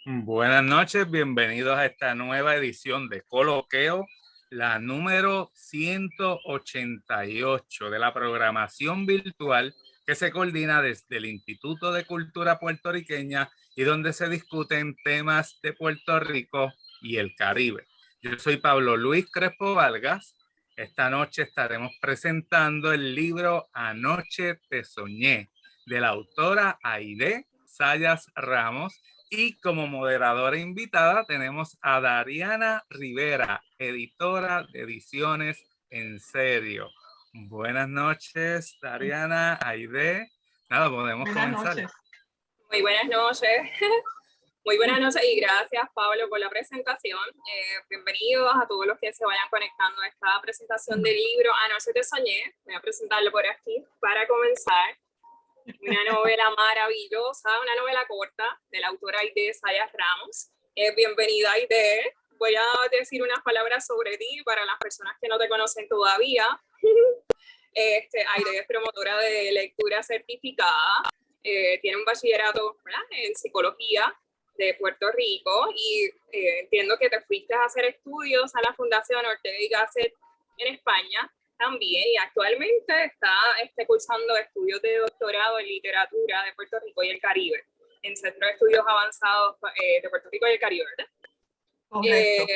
Buenas noches, bienvenidos a esta nueva edición de Coloqueo, la número 188 de la programación virtual que se coordina desde el Instituto de Cultura Puertorriqueña y donde se discuten temas de Puerto Rico y el Caribe. Yo soy Pablo Luis Crespo Vargas. Esta noche estaremos presentando el libro Anoche te soñé, de la autora Aide Sayas Ramos. Y como moderadora invitada tenemos a Dariana Rivera, editora de Ediciones En Serio. Buenas noches, Dariana, Aide. Nada, podemos comenzar. Noches. Muy buenas noches. Muy buenas noches y gracias, Pablo, por la presentación. Bienvenidos a todos los que se vayan conectando a esta presentación del libro Anoche te soñé. Voy a presentarlo por aquí para comenzar. Una novela maravillosa, una novela corta de la autora Aide Sayas Ramos. Bienvenida, Aide. Voy a decir unas palabras sobre ti para las personas que no te conocen todavía. Aide es promotora de lectura certificada, tiene un bachillerato, ¿verdad?, en psicología de Puerto Rico y entiendo que te fuiste a hacer estudios a la Fundación Ortega y Gasset en España también, y actualmente está cursando estudios de doctorado en literatura de Puerto Rico y el Caribe, en Centro de Estudios Avanzados de Puerto Rico y el Caribe, ¿verdad? Correcto.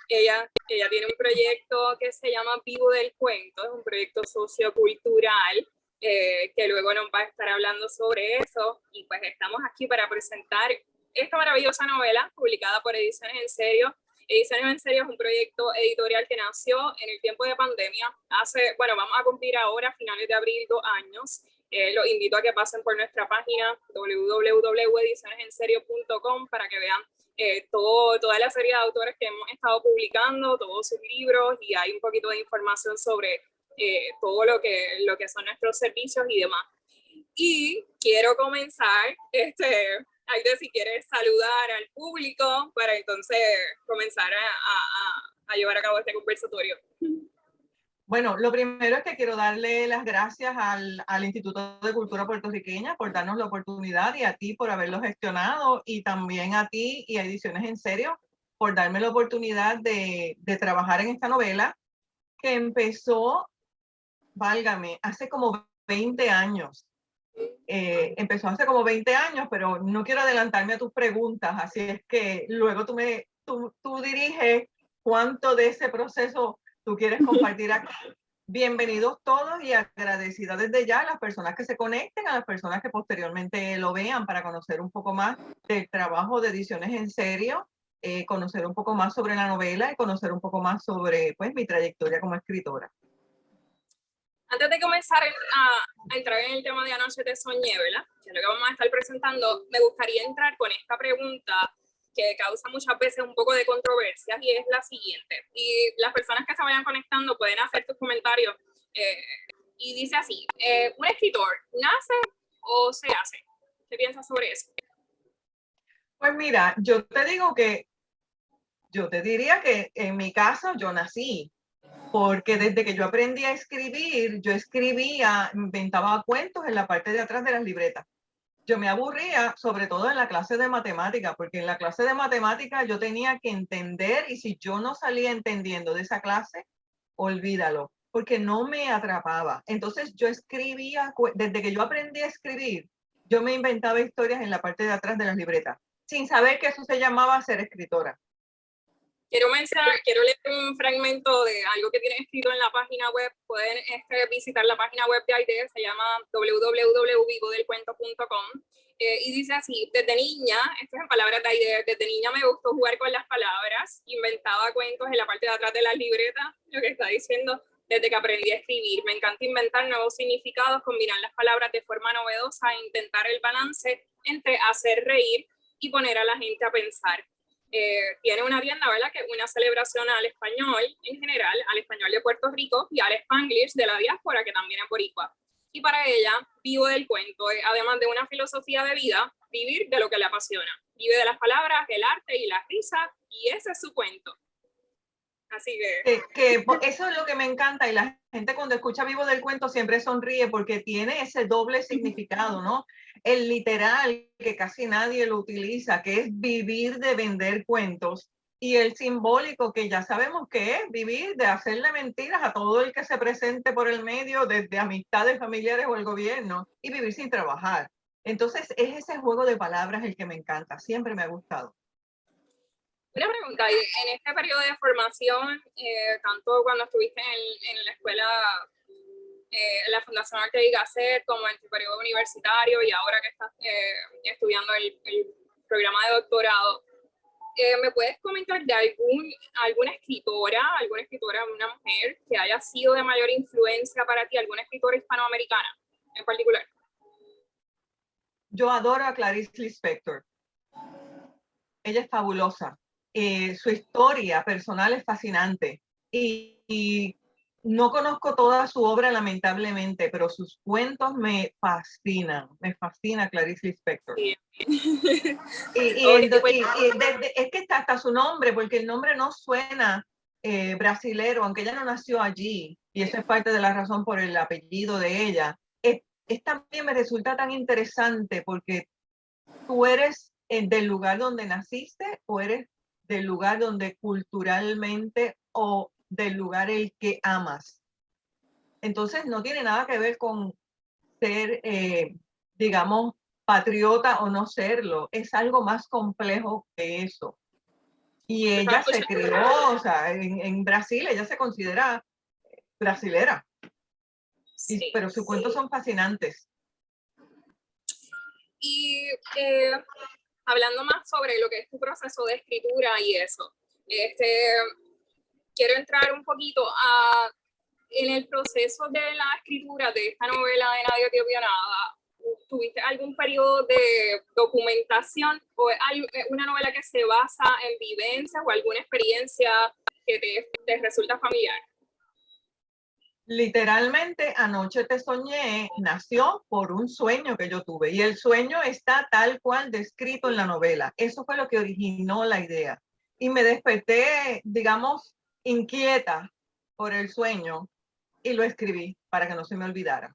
Ella tiene un proyecto que se llama Vivo del Cuento, es un proyecto sociocultural que luego nos va a estar hablando sobre eso, y pues estamos aquí para presentar esta maravillosa novela publicada por Ediciones En Serio. Ediciones En Serio es un proyecto editorial que nació en el tiempo de pandemia. Vamos a cumplir ahora, a finales de abril, 2 años. Los invito a que pasen por nuestra página www.edicionesenserio.com para que vean toda la serie de autores que hemos estado publicando, todos sus libros, y hay un poquito de información sobre todo lo que son nuestros servicios y demás. Y quiero comenzar, Aide, si quieres saludar al público para entonces comenzar a llevar a cabo este conversatorio. Bueno, lo primero es que quiero darle las gracias al Instituto de Cultura Puertorriqueña por darnos la oportunidad, y a ti por haberlo gestionado, y también a ti y a Ediciones En Serio por darme la oportunidad de trabajar en esta novela que empezó, válgame, hace como 20 años. Empezó hace como 20 años, pero no quiero adelantarme a tus preguntas, así es que luego tú diriges cuánto de ese proceso tú quieres compartir aquí. Bienvenidos todos y agradecida desde ya a las personas que se conecten, a las personas que posteriormente lo vean, para conocer un poco más del trabajo de Ediciones En Serio, conocer un poco más sobre la novela y conocer un poco más sobre, pues, mi trayectoria como escritora. Antes de comenzar a entrar en el tema de Anoche te soñé, ¿verdad?, que es lo que vamos a estar presentando, me gustaría entrar con esta pregunta que causa muchas veces un poco de controversia, y es la siguiente. Y las personas que se vayan conectando pueden hacer tus comentarios. Y dice así, ¿un escritor nace o se hace? ¿Qué piensas sobre eso? Pues mira, yo te diría que en mi caso yo nací, porque desde que yo aprendí a escribir, yo escribía, inventaba cuentos en la parte de atrás de las libretas. Yo me aburría, sobre todo en la clase de matemática, porque en la clase de matemática yo tenía que entender, y si yo no salía entendiendo de esa clase, olvídalo, porque no me atrapaba. Entonces yo escribía, desde que yo aprendí a escribir, yo me inventaba historias en la parte de atrás de las libretas, sin saber que eso se llamaba ser escritora. Quiero leer un fragmento de algo que tienen escrito en la página web. Pueden visitar la página web de Aide, se llama www.vivodelcuento.com, y dice así: desde niña, esto es en palabras de Aide, desde niña me gustó jugar con las palabras, inventaba cuentos en la parte de atrás de las libretas, lo que está diciendo, desde que aprendí a escribir. Me encanta inventar nuevos significados, combinar las palabras de forma novedosa e intentar el balance entre hacer reír y poner a la gente a pensar. Tiene una tienda, ¿verdad?, que es una celebración al español en general, al español de Puerto Rico y al Spanglish de la diáspora, que también es boricua. Y para ella, vivo del cuento, además de una filosofía de vida, vivir de lo que le apasiona. Vive de las palabras, el arte y la risa, y ese es su cuento. Así que... Eso es lo que me encanta, y la gente cuando escucha Vivo del Cuento siempre sonríe porque tiene ese doble significado, ¿no? El literal, que casi nadie lo utiliza, que es vivir de vender cuentos, y el simbólico, que ya sabemos que es vivir de hacerle mentiras a todo el que se presente por el medio, desde amistades, familiares o el gobierno, y vivir sin trabajar. Entonces es ese juego de palabras el que me encanta, siempre me ha gustado. Una pregunta, en este periodo de formación, tanto cuando estuviste en la escuela, en la Fundación Arte y Gasset, como en tu periodo universitario y ahora que estás estudiando el programa de doctorado, ¿me puedes comentar de alguna escritora, una mujer que haya sido de mayor influencia para ti, alguna escritora hispanoamericana en particular? Yo adoro a Clarice Lispector. Ella es fabulosa. Su historia personal es fascinante. Y no conozco toda su obra, lamentablemente, pero sus cuentos me fascinan. Me fascina Clarice Lispector. Sí. Es que está hasta su nombre, porque el nombre no suena brasilero, aunque ella no nació allí. Y eso es parte de la razón por el apellido de ella. También me resulta tan interesante porque tú eres del lugar donde naciste o eres del lugar donde culturalmente o del lugar el que amas. Entonces no tiene nada que ver con ser, digamos, patriota o no serlo. Es algo más complejo que eso. Y ella se creó, o sea, en Brasil, ella se considera brasilera. Sí, pero sus cuentos son fascinantes. Y hablando más sobre lo que es tu proceso de escritura y eso, quiero entrar un poquito en el proceso de la escritura de esta novela de Nadie te vio nada. ¿Tuviste algún periodo de documentación o hay una novela que se basa en vivencias o alguna experiencia que te resulta familiar? Literalmente, Anoche te soñé nació por un sueño que yo tuve, y el sueño está tal cual descrito en la novela. Eso fue lo que originó la idea. Y me desperté, digamos, inquieta por el sueño y lo escribí para que no se me olvidara.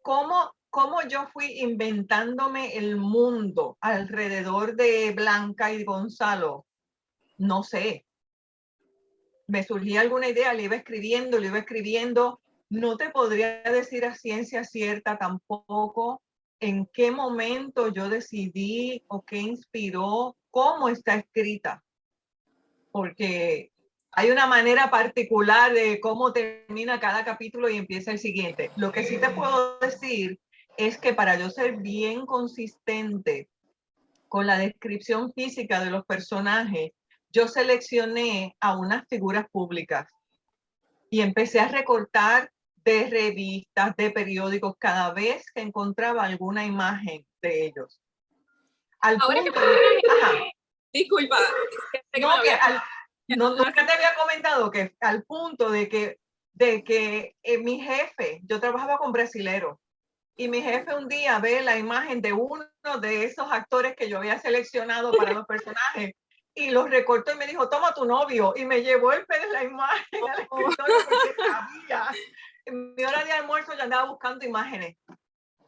¿Cómo yo fui inventándome el mundo alrededor de Blanca y Gonzalo? No sé. Me surgía alguna idea, le iba escribiendo. No te podría decir a ciencia cierta tampoco en qué momento yo decidí o qué inspiró, cómo está escrita, porque hay una manera particular de cómo termina cada capítulo y empieza el siguiente. Lo que sí te puedo decir es que para yo ser bien consistente con la descripción física de los personajes, yo seleccioné a unas figuras públicas y empecé a recortar de revistas, de periódicos, cada vez que encontraba alguna imagen de ellos. Al Ahora punto disculpa, nunca te había comentado que al punto de que mi jefe, yo trabajaba con brasileros, y mi jefe un día ve la imagen de uno de esos actores que yo había seleccionado para los personajes y los recortó y me dijo, toma tu novio, y me llevó la imagen al escritorio porque sabía. En mi hora de almuerzo yo andaba buscando imágenes.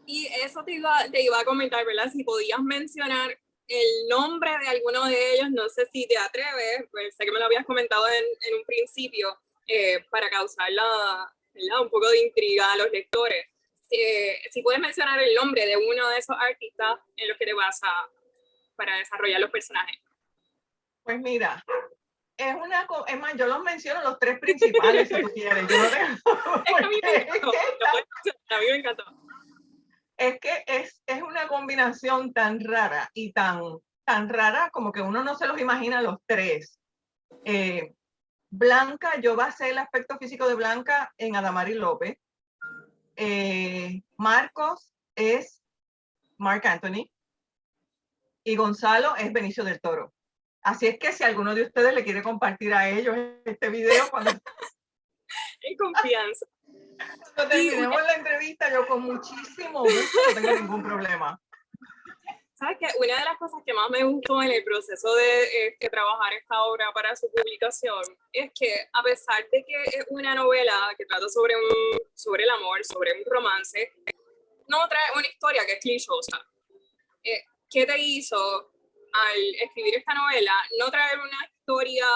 Y eso te iba a comentar, ¿verdad? Si podías mencionar el nombre de alguno de ellos, no sé si te atreves, pues sé que me lo habías comentado en un principio, para causar un poco de intriga a los lectores. Si puedes mencionar el nombre de uno de esos artistas en los que te vas para desarrollar los personajes. Pues mira, es más, yo los menciono los tres principales si tú quieres. Yo no tengo, a mí me encantó. Es que es una combinación tan rara y tan rara como que uno no se los imagina los tres. Blanca, yo basé el aspecto físico de Blanca en Adamari López. Marcos es Marc Anthony y Gonzalo es Benicio del Toro. Así es que si alguno de ustedes le quiere compartir a ellos este video cuando en confianza. Cuando terminemos la entrevista, yo con muchísimo gusto, no tengo ningún problema. ¿Sabes qué? Una de las cosas que más me gustó en el proceso de trabajar esta obra para su publicación es que, a pesar de que es una novela que trata sobre el amor, sobre un romance, no trae una historia que es clichosa. ¿Qué te hizo al escribir esta novela no traer una historia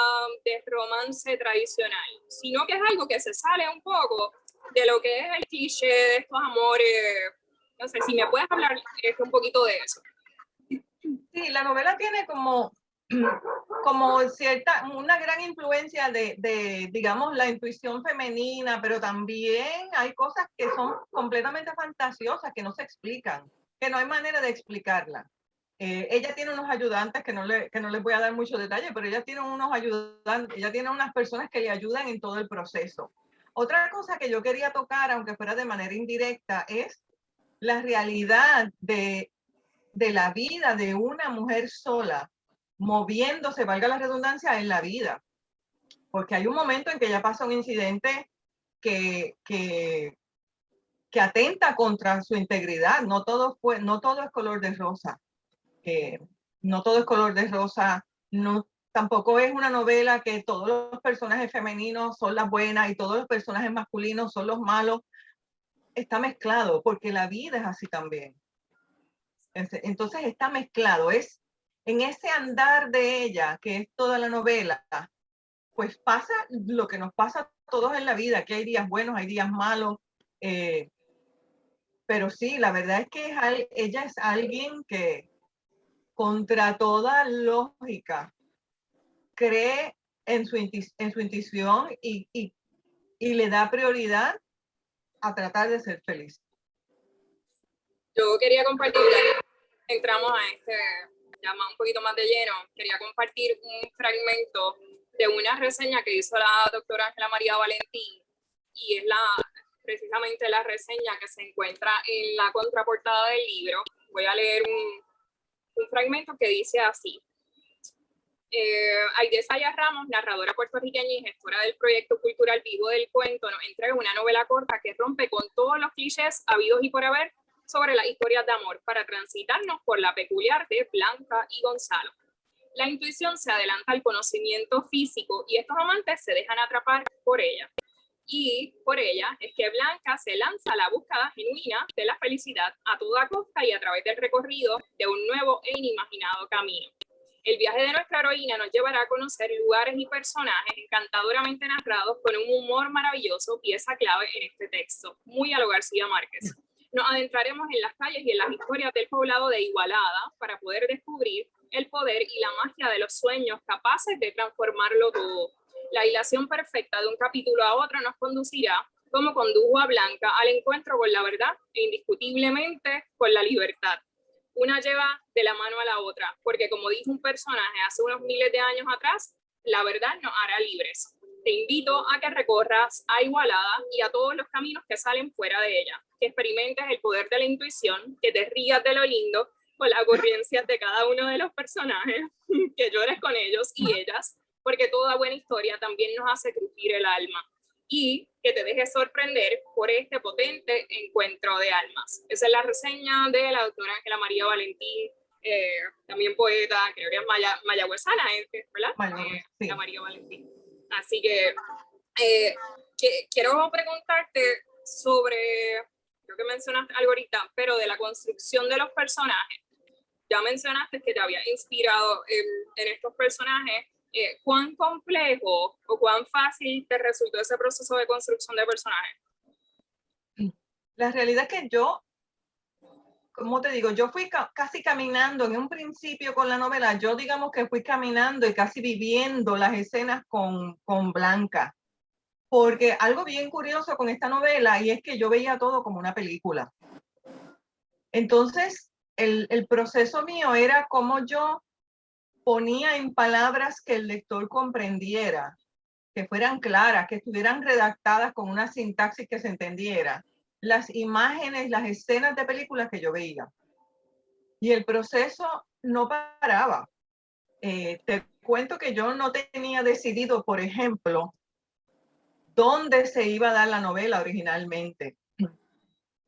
de romance tradicional, sino que es algo que se sale un poco de lo que es el cliché de estos amores? No sé, si me puedes hablar un poquito de eso. Sí, la novela tiene como una gran influencia de, digamos, la intuición femenina, pero también hay cosas que son completamente fantasiosas, que no se explican, que no hay manera de explicarla. Ella tiene unos ayudantes que no les voy a dar mucho detalle, pero ella tiene unos ayudantes, ella tiene unas personas que le ayudan en todo el proceso. Otra cosa que yo quería tocar, aunque fuera de manera indirecta, es la realidad de la vida de una mujer sola, moviéndose, valga la redundancia, en la vida. Porque hay un momento en que ella pasa un incidente que atenta contra su integridad. No todo es color de rosa. No todo es color de rosa. No, tampoco es una novela que todos los personajes femeninos son las buenas y todos los personajes masculinos son los malos. Está mezclado, porque la vida es así también. Entonces está mezclado, es en ese andar de ella, que es toda la novela, pues pasa lo que nos pasa a todos en la vida, que hay días buenos, hay días malos, pero sí, la verdad es que ella es alguien que contra toda lógica cree en su intuición y le da prioridad a tratar de ser feliz. Yo quería compartir, entramos a ya un poquito más de lleno, quería compartir un fragmento de una reseña que hizo la doctora Ángela María Valentín, y es precisamente la reseña que se encuentra en la contraportada del libro. Voy a leer un fragmento que dice así. Aide Sayas Ramos, narradora puertorriqueña y gestora del proyecto cultural Vivo del Cuento, nos entrega una novela corta que rompe con todos los clichés habidos y por haber sobre las historias de amor para transitarnos por la peculiar de Blanca y Gonzalo. La intuición se adelanta al conocimiento físico y estos amantes se dejan atrapar por ella. Y por ella es que Blanca se lanza a la búsqueda genuina de la felicidad a toda costa y a través del recorrido de un nuevo e inimaginado camino. El viaje de nuestra heroína nos llevará a conocer lugares y personajes encantadoramente narrados con un humor maravilloso, pieza clave en este texto, muy a lo García Márquez. Nos adentraremos en las calles y en las historias del poblado de Igualada para poder descubrir el poder y la magia de los sueños capaces de transformarlo todo. La hilación perfecta de un capítulo a otro nos conducirá, como condujo a Blanca, al encuentro con la verdad e indiscutiblemente con la libertad. Una lleva de la mano a la otra, porque como dijo un personaje hace unos miles de años atrás, la verdad nos hará libres. Te invito a que recorras a Igualada y a todos los caminos que salen fuera de ella, que experimentes el poder de la intuición, que te rías de lo lindo con las ocurrencias de cada uno de los personajes, que llores con ellos y ellas, porque toda buena historia también nos hace crujir el alma, y que te dejes sorprender por este potente encuentro de almas. Esa es la reseña de la doctora Ángela María Valentín, también poeta, creo que es mayagüezana, ¿verdad? Sí. La María Valentín. Así que quiero preguntarte sobre, creo que mencionaste algo ahorita, pero de la construcción de los personajes. Ya mencionaste que te había inspirado en estos personajes. ¿Cuán complejo o cuán fácil te resultó ese proceso de construcción de personajes? La realidad es que yo, como te digo, yo fui casi caminando en un principio con la novela. Yo digamos que fui caminando y casi viviendo las escenas con Blanca. Porque algo bien curioso con esta novela, y es que yo veía todo como una película. Entonces, el proceso mío era como yo ponía en palabras que el lector comprendiera, que fueran claras, que estuvieran redactadas con una sintaxis que se entendiera, las imágenes, las escenas de películas que yo veía. Y el proceso no paraba. Te cuento que yo no tenía decidido, por ejemplo, dónde se iba a dar la novela originalmente.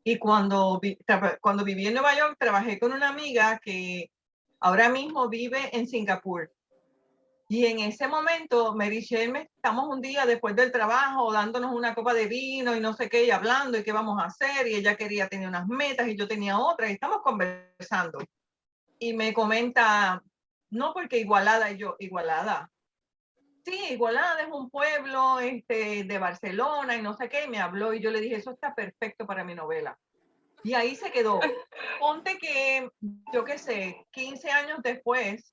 Y cuando viví en Nueva York, trabajé con una amiga que ahora mismo vive en Singapur. Y en ese momento, Mary Shelley, estamos un día después del trabajo dándonos una copa de vino y no sé qué, y hablando y qué vamos a hacer. Y ella quería tener unas metas y yo tenía otras, y estamos conversando. Y me comenta, no, porque Igualada, y yo, Igualada. Sí, Igualada es un pueblo de Barcelona y no sé qué, y me habló y yo le dije, eso está perfecto para mi novela. Y ahí se quedó. Ponte que, yo qué sé, 15 años después,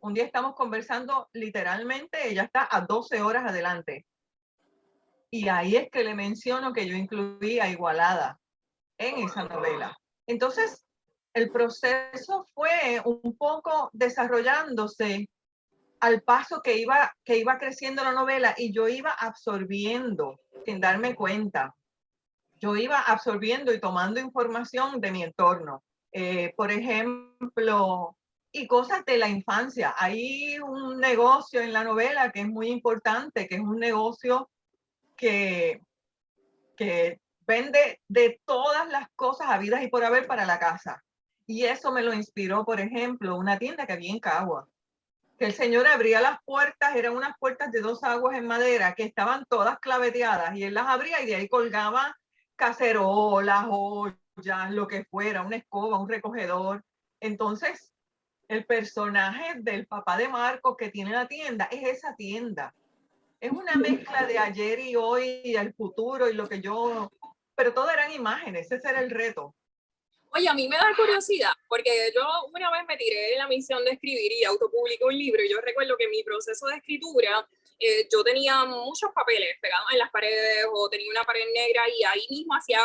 un día estamos conversando, literalmente ella está a 12 horas adelante. Y ahí es que le menciono que yo incluí a Igualada en esa novela. Entonces, el proceso fue un poco desarrollándose al paso que iba creciendo la novela y yo iba absorbiendo sin darme cuenta. Yo iba absorbiendo y tomando información de mi entorno. Por ejemplo, y cosas de la infancia. Hay un negocio en la novela que es muy importante, que es un negocio que vende de todas las cosas habidas y por haber para la casa. Y eso me lo inspiró, por ejemplo, una tienda que había en Cagua, que el señor abría las puertas, eran unas puertas de 2 aguas en madera que estaban todas claveteadas y él las abría y de ahí colgaba cacerolas, ollas, lo que fuera, una escoba, un recogedor. Entonces, el personaje del papá de Marcos que tiene la tienda es esa tienda. Es una mezcla de ayer y hoy y el futuro y lo que yo... Pero todo eran imágenes, ese era el reto. Oye, a mí me da curiosidad, porque yo una vez me tiré en la misión de escribir y autopubliqué un libro, y yo recuerdo que en mi proceso de escritura yo tenía muchos papeles pegados en las paredes, o tenía una pared negra, y ahí mismo hacía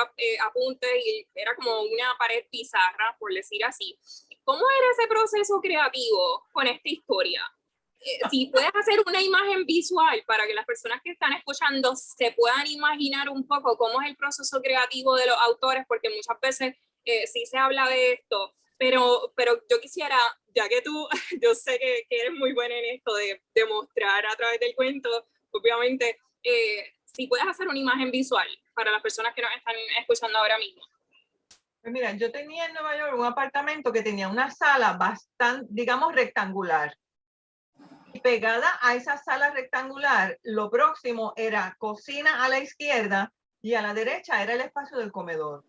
apuntes, y era como una pared pizarra, por decir así. ¿Cómo era ese proceso creativo con esta historia? Si puedes hacer una imagen visual para que las personas que están escuchando se puedan imaginar un poco cómo es el proceso creativo de los autores, porque muchas veces sí se habla de esto, pero yo quisiera, ya que tú, yo sé que eres muy buena en esto de mostrar a través del cuento, obviamente, si puedes hacer una imagen visual para las personas que nos están escuchando ahora mismo. Pues mira, yo tenía en Nueva York un apartamento que tenía una sala bastante, digamos, rectangular. Y pegada a esa sala rectangular, lo próximo era cocina a la izquierda y a la derecha era el espacio del comedor.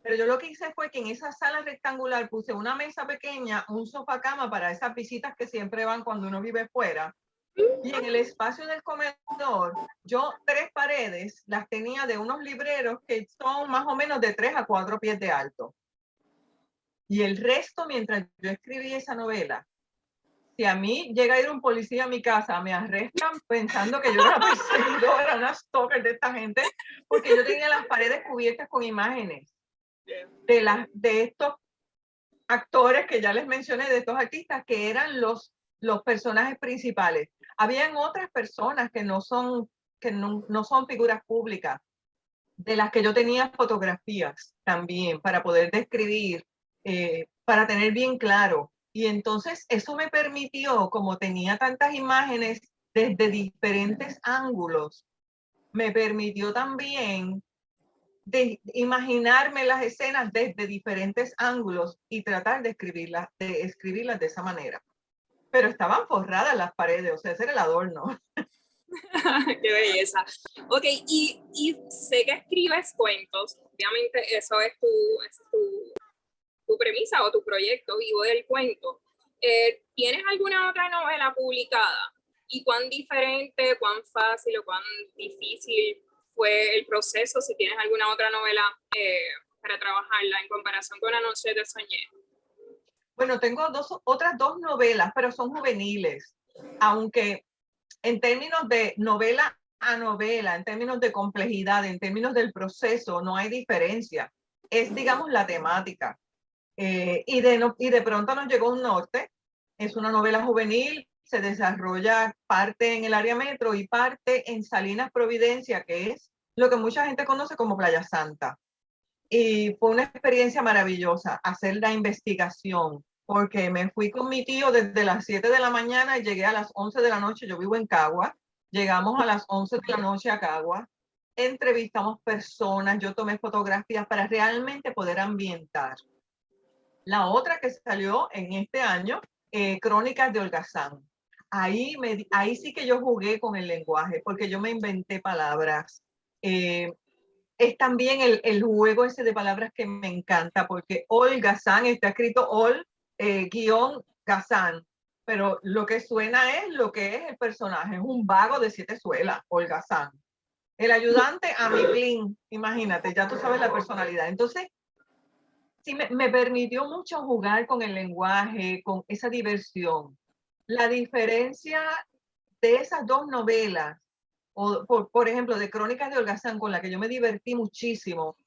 Pero yo lo que hice fue que en esa sala rectangular puse una mesa pequeña, un sofá cama para esas visitas que siempre van cuando uno vive fuera. Y en el espacio del comedor, yo 3 paredes las tenía de unos libreros que son más o menos de 3 a 4 pies de alto. Y el resto, mientras yo escribí esa novela, si a mí llega a ir un policía a mi casa, me arrestan pensando que yo era una perseguidora, una stalker de esta gente, porque yo tenía las paredes cubiertas con imágenes de estos actores que ya les mencioné, de estos artistas que eran los personajes principales. Habían otras personas que no son figuras públicas, de las que yo tenía fotografías también para poder describir, para tener bien claro. Y entonces eso me permitió, como tenía tantas imágenes desde diferentes ángulos, me permitió también de imaginarme las escenas desde diferentes ángulos y tratar de escribirlas de esa manera. Pero estaban forradas las paredes, o sea, ese era el adorno. Qué belleza. Ok, y sé que escribes cuentos, obviamente eso es tu premisa o tu proyecto vivo del cuento. ¿Tienes alguna otra novela publicada? ¿Y cuán diferente, cuán fácil o cuán difícil fue el proceso? Si tienes alguna otra novela para trabajarla en comparación con Anoche te soñé. Bueno, tengo otras 2 novelas, pero son juveniles, aunque en términos de novela a novela, en términos de complejidad, en términos del proceso, no hay diferencia. Es, digamos, la temática. Y de pronto nos llegó un norte. Es una novela juvenil, se desarrolla parte en el área metro y parte en Salinas, Providencia, que es lo que mucha gente conoce como Playa Santa. Y fue una experiencia maravillosa hacer la investigación, porque me fui con mi tío desde las 7 de la mañana y llegué a las 11 de la noche. Yo vivo en Cagua. Llegamos a las 11 de la noche a Cagua entrevistamos personas, yo tomé fotografías para realmente poder ambientar. La otra que salió en este año, Crónicas de Holgazán. Ahí sí que yo jugué con el lenguaje, porque yo me inventé palabras. Es también el juego ese de palabras que me encanta, porque Holgazán está escrito guión Gazán, pero lo que suena es lo que es el personaje, es un vago de 7 suelas, Holgazán. El ayudante, Amiplín, imagínate, ya tú sabes la personalidad. Entonces, sí, me permitió mucho jugar con el lenguaje, con esa diversión. La diferencia de esas dos novelas, o por ejemplo, de Crónicas de Holgazán, con la que yo me divertí muchísimo,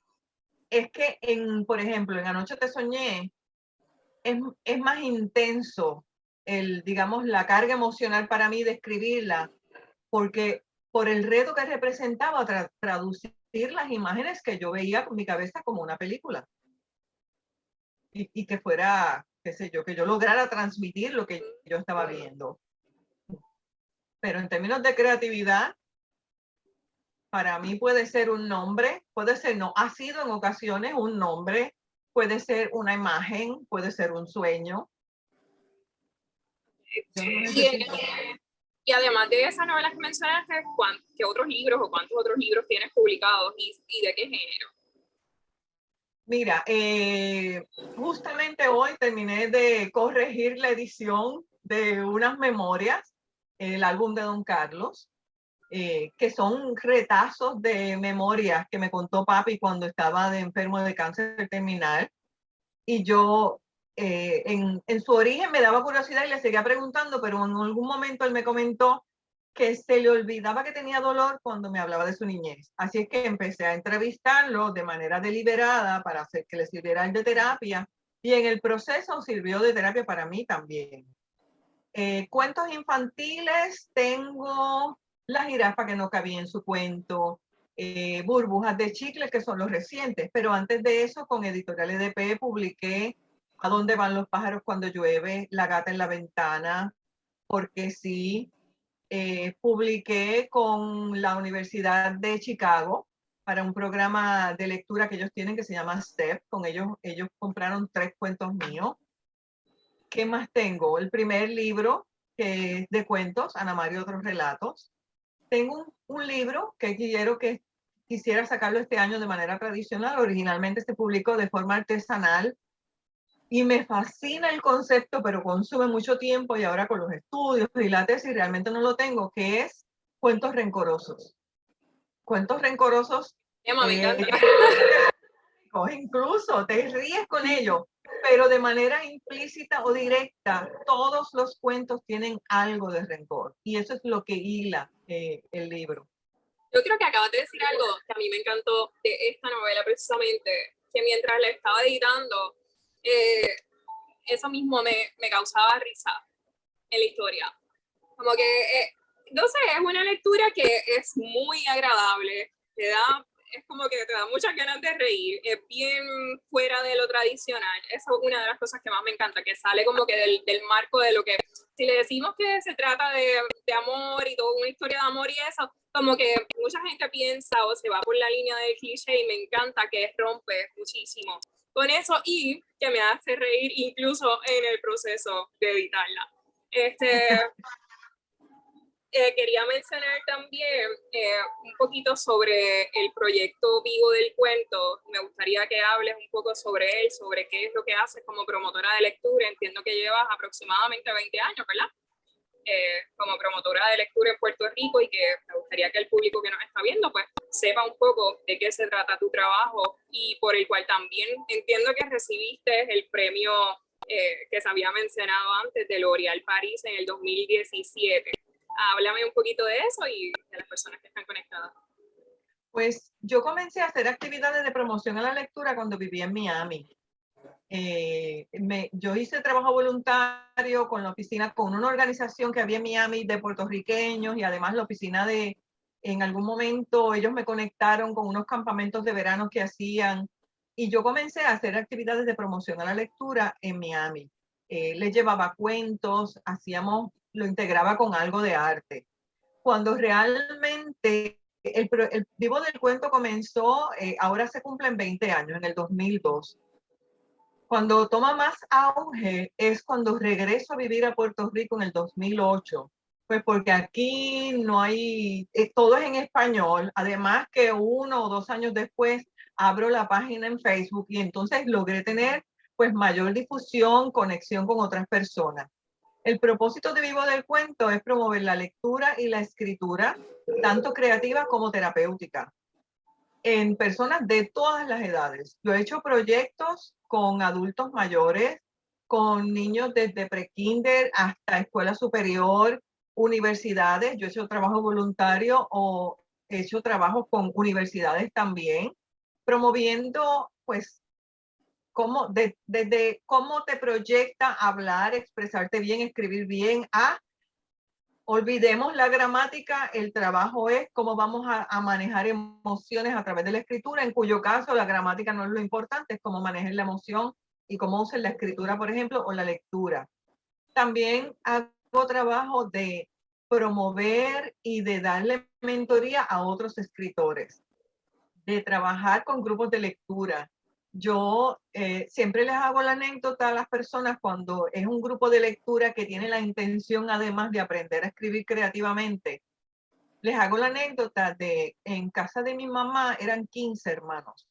es que, por ejemplo, en Anoche te soñé, es más intenso, digamos, la carga emocional para mí de escribirla, porque por el reto que representaba traducir las imágenes que yo veía con mi cabeza como una película. Y que fuera, qué sé yo, que yo lograra transmitir lo que yo estaba viendo. Pero en términos de creatividad, para mí puede ser un nombre, puede ser, no, ha sido en ocasiones un nombre, puede ser una imagen, puede ser un sueño. Y además de esas novelas que mencionaste, ¿qué otros libros o cuántos otros libros tienes publicados y de qué género? Mira, justamente hoy terminé de corregir la edición de unas memorias, el álbum de Don Carlos, que son retazos de memorias que me contó papi cuando estaba enfermo de cáncer terminal. Y yo, en su origen me daba curiosidad y le seguía preguntando, pero en algún momento él me comentó que se le olvidaba que tenía dolor cuando me hablaba de su niñez. Así es que empecé a entrevistarlo de manera deliberada para hacer que le sirviera el de terapia, y en el proceso sirvió de terapia para mí también. Cuentos infantiles, tengo La jirafa que no cabía en su cuento, Burbujas de chicle, que son los recientes, pero antes de eso con Editorial EDP publiqué ¿A dónde van los pájaros cuando llueve?, La gata en la ventana, Porque sí. Publiqué con la Universidad de Chicago para un programa de lectura que ellos tienen que se llama STEP. Con ellos compraron 3 cuentos míos. ¿Qué más tengo? El primer libro, que es de cuentos, Ana María y otros relatos. Tengo un libro que quisiera sacarlo este año de manera tradicional. Originalmente se publicó de forma artesanal y me fascina el concepto, pero consume mucho tiempo, y ahora con los estudios y la tesis realmente no lo tengo, que es Cuentos Rencorosos. Cuentos Rencorosos, Me encanta. incluso te ríes con ellos, pero de manera implícita o directa, todos los cuentos tienen algo de rencor, y eso es lo que hila el libro. Yo creo que acabas de decir algo que a mí me encantó de esta novela precisamente, que mientras la estaba editando, eso mismo me causaba risa en la historia. Como que, no sé, es una lectura que es muy agradable, es como que te da muchas ganas de reír, es bien fuera de lo tradicional. Eso es una de las cosas que más me encanta, que sale como que del marco de lo que, si le decimos que se trata de amor y toda una historia de amor y eso, como que mucha gente piensa o se va por la línea del cliché, y me encanta que rompe muchísimo con eso y que me hace reír incluso en el proceso de editarla. Quería mencionar también un poquito sobre el proyecto Vivo del Cuento. Me gustaría que hables un poco sobre él, sobre qué es lo que haces como promotora de lectura. Entiendo que llevas aproximadamente 20 años, ¿verdad? Como promotora de lectura en Puerto Rico, y que me gustaría que el público que nos está viendo pues sepa un poco de qué se trata tu trabajo, y por el cual también entiendo que recibiste el premio que se había mencionado antes de L'Oréal París en el 2017. Háblame un poquito de eso y de las personas que están conectadas. Pues yo comencé a hacer actividades de promoción a la lectura cuando vivía en Miami. Yo hice trabajo voluntario con una organización que había en Miami de puertorriqueños, y además la oficina en algún momento ellos me conectaron con unos campamentos de verano que hacían, y yo comencé a hacer actividades de promoción a la lectura en Miami. Les llevaba cuentos, lo integraba con algo de arte. Cuando realmente el Vivo del Cuento comenzó, ahora se cumplen 20 años, en el 2002. Cuando toma más auge es cuando regreso a vivir a Puerto Rico en el 2008. Pues porque aquí no hay, todo es en español. Además que 1 o 2 años después abro la página en Facebook y entonces logré tener pues mayor difusión, conexión con otras personas. El propósito de Vivo del Cuento es promover la lectura y la escritura, tanto creativa como terapéutica, en personas de todas las edades. Yo he hecho proyectos con adultos mayores, con niños desde prekinder hasta escuela superior, universidades. Yo he hecho trabajo voluntario o he hecho trabajos con universidades también, promoviendo pues desde cómo te proyecta hablar, expresarte bien, escribir bien, a olvidemos la gramática, el trabajo es cómo vamos a manejar emociones a través de la escritura, en cuyo caso la gramática no es lo importante, es cómo manejes la emoción y cómo uses la escritura, por ejemplo, o la lectura. También hago trabajo de promover y de darle mentoría a otros escritores, de trabajar con grupos de lectura. Yo siempre les hago la anécdota a las personas cuando es un grupo de lectura que tiene la intención además de aprender a escribir creativamente. Les hago la anécdota de en casa de mi mamá eran 15 hermanos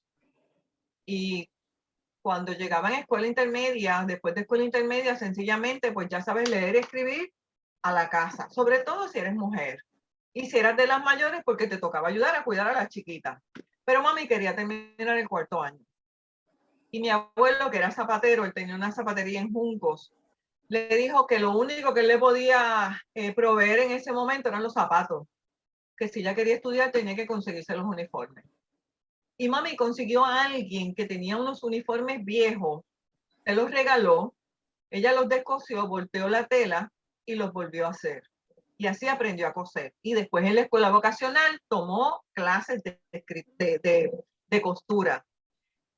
y cuando llegaban a escuela intermedia, después de escuela intermedia, sencillamente pues ya sabes leer y escribir a la casa, sobre todo si eres mujer y si eras de las mayores porque te tocaba ayudar a cuidar a las chiquitas. Pero mami quería terminar el 4º año. Y mi abuelo, que era zapatero, él tenía una zapatería en Juncos, le dijo que lo único que él le podía proveer en ese momento eran los zapatos, que si ella quería estudiar tenía que conseguirse los uniformes. Y mami consiguió a alguien que tenía unos uniformes viejos, se los regaló, ella los descosió, volteó la tela y los volvió a hacer. Y así aprendió a coser. Y después en la escuela vocacional tomó clases de costura.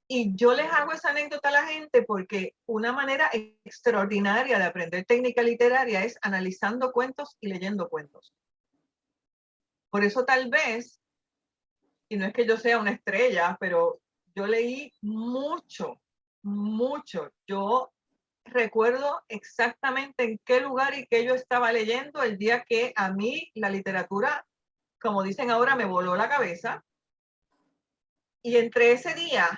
Y yo les hago esa anécdota a la gente porque una manera extraordinaria de aprender técnica literaria es analizando cuentos y leyendo cuentos. Por eso tal vez, y no es que yo sea una estrella, pero yo leí mucho, mucho. Yo recuerdo exactamente en qué lugar y qué yo estaba leyendo el día que a mí la literatura, como dicen ahora, me voló la cabeza. Y entre ese día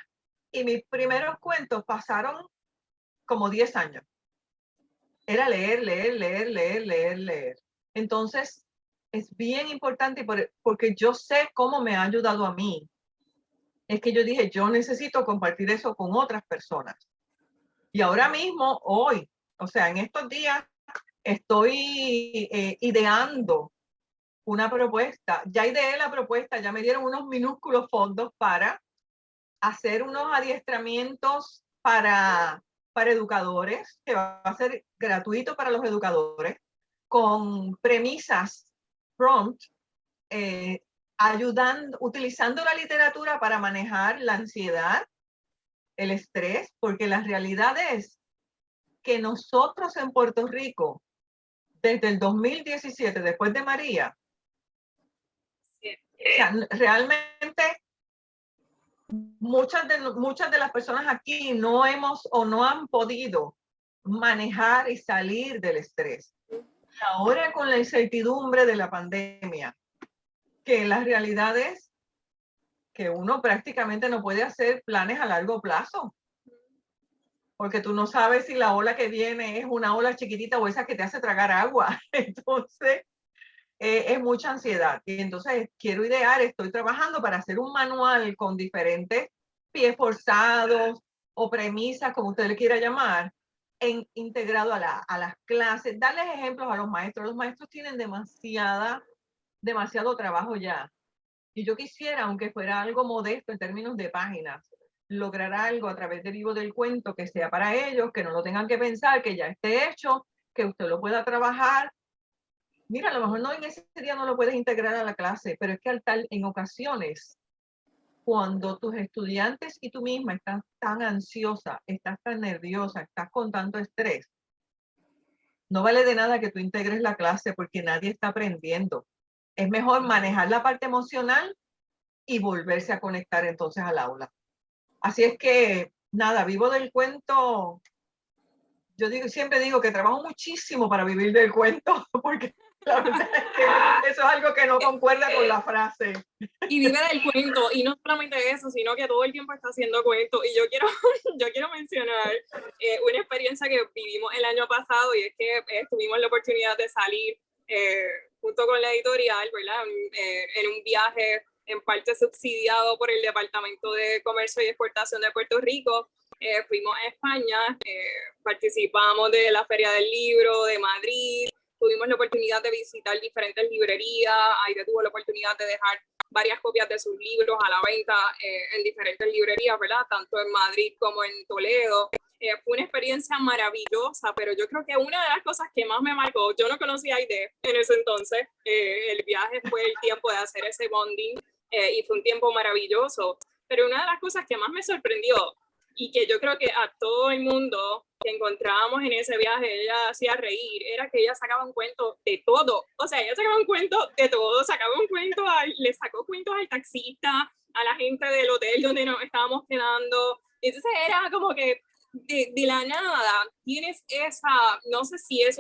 y mis primeros cuentos pasaron como 10 años. Era leer, leer, leer, leer, leer, leer. Entonces, es bien importante porque yo sé cómo me ha ayudado a mí. Es que yo dije, yo necesito compartir eso con otras personas. Y ahora mismo, hoy, o sea, en estos días, estoy ideando una propuesta. Ya ideé la propuesta, ya me dieron unos minúsculos fondos para hacer unos adiestramientos para educadores, que va a ser gratuito para los educadores, con premisas, prompt, utilizando la literatura para manejar la ansiedad, el estrés, porque la realidad es que nosotros en Puerto Rico, desde el 2017, después de María, o sea, realmente muchas de las personas aquí no hemos o no han podido manejar y salir del estrés. Ahora con la incertidumbre de la pandemia, que la realidad es que uno prácticamente no puede hacer planes a largo plazo, porque tú no sabes si la ola que viene es una ola chiquitita o esa que te hace tragar agua. Entonces, es mucha ansiedad. Y entonces quiero idear, estoy trabajando para hacer un manual con diferentes pies forzados o premisas, como usted le quiera llamar, integrado a las clases, darles ejemplos a los maestros. Los maestros tienen demasiado trabajo ya. Y yo quisiera, aunque fuera algo modesto en términos de páginas, lograr algo a través de Vivo del Cuento que sea para ellos, que no lo tengan que pensar, que ya esté hecho, que usted lo pueda trabajar. Mira, a lo mejor no en ese día no lo puedes integrar a la clase, pero es que en ocasiones, cuando tus estudiantes y tú misma estás tan ansiosa, estás tan nerviosa, estás con tanto estrés, no vale de nada que tú integres la clase porque nadie está aprendiendo. es mejor manejar la parte emocional y volverse a conectar entonces al aula. Así es que, nada, vivo del cuento. Yo siempre digo que trabajo muchísimo para vivir del cuento, porque la verdad es que eso es algo que no concuerda con la frase. Y vive del cuento, y no solamente eso, sino que todo el tiempo está haciendo cuentos. Y yo quiero mencionar una experiencia que vivimos el año pasado, y es que tuvimos la oportunidad de salir junto con la editorial, ¿verdad? En un viaje en parte subsidiado por el Departamento de Comercio y Exportación de Puerto Rico. Fuimos a España, participamos de la Feria del Libro de Madrid, tuvimos la oportunidad de visitar diferentes librerías, Aide tuvo la oportunidad de dejar varias copias de sus libros a la venta en diferentes librerías, ¿verdad? Tanto en Madrid como en Toledo. Fue una experiencia maravillosa, pero yo creo que una de las cosas que más me marcó, yo no conocía a Aide en ese entonces, el viaje fue el tiempo de hacer ese bonding y fue un tiempo maravilloso, pero una de las cosas que más me sorprendió y que yo creo que a todo el mundo que encontrábamos en ese viaje ella hacía reír, era que ella sacaba un cuento de todo. O sea, ella sacaba un cuento de todo, le sacó cuentos al taxista, a la gente del hotel donde nos estábamos quedando. Entonces era como que de la nada tienes esa, no sé si es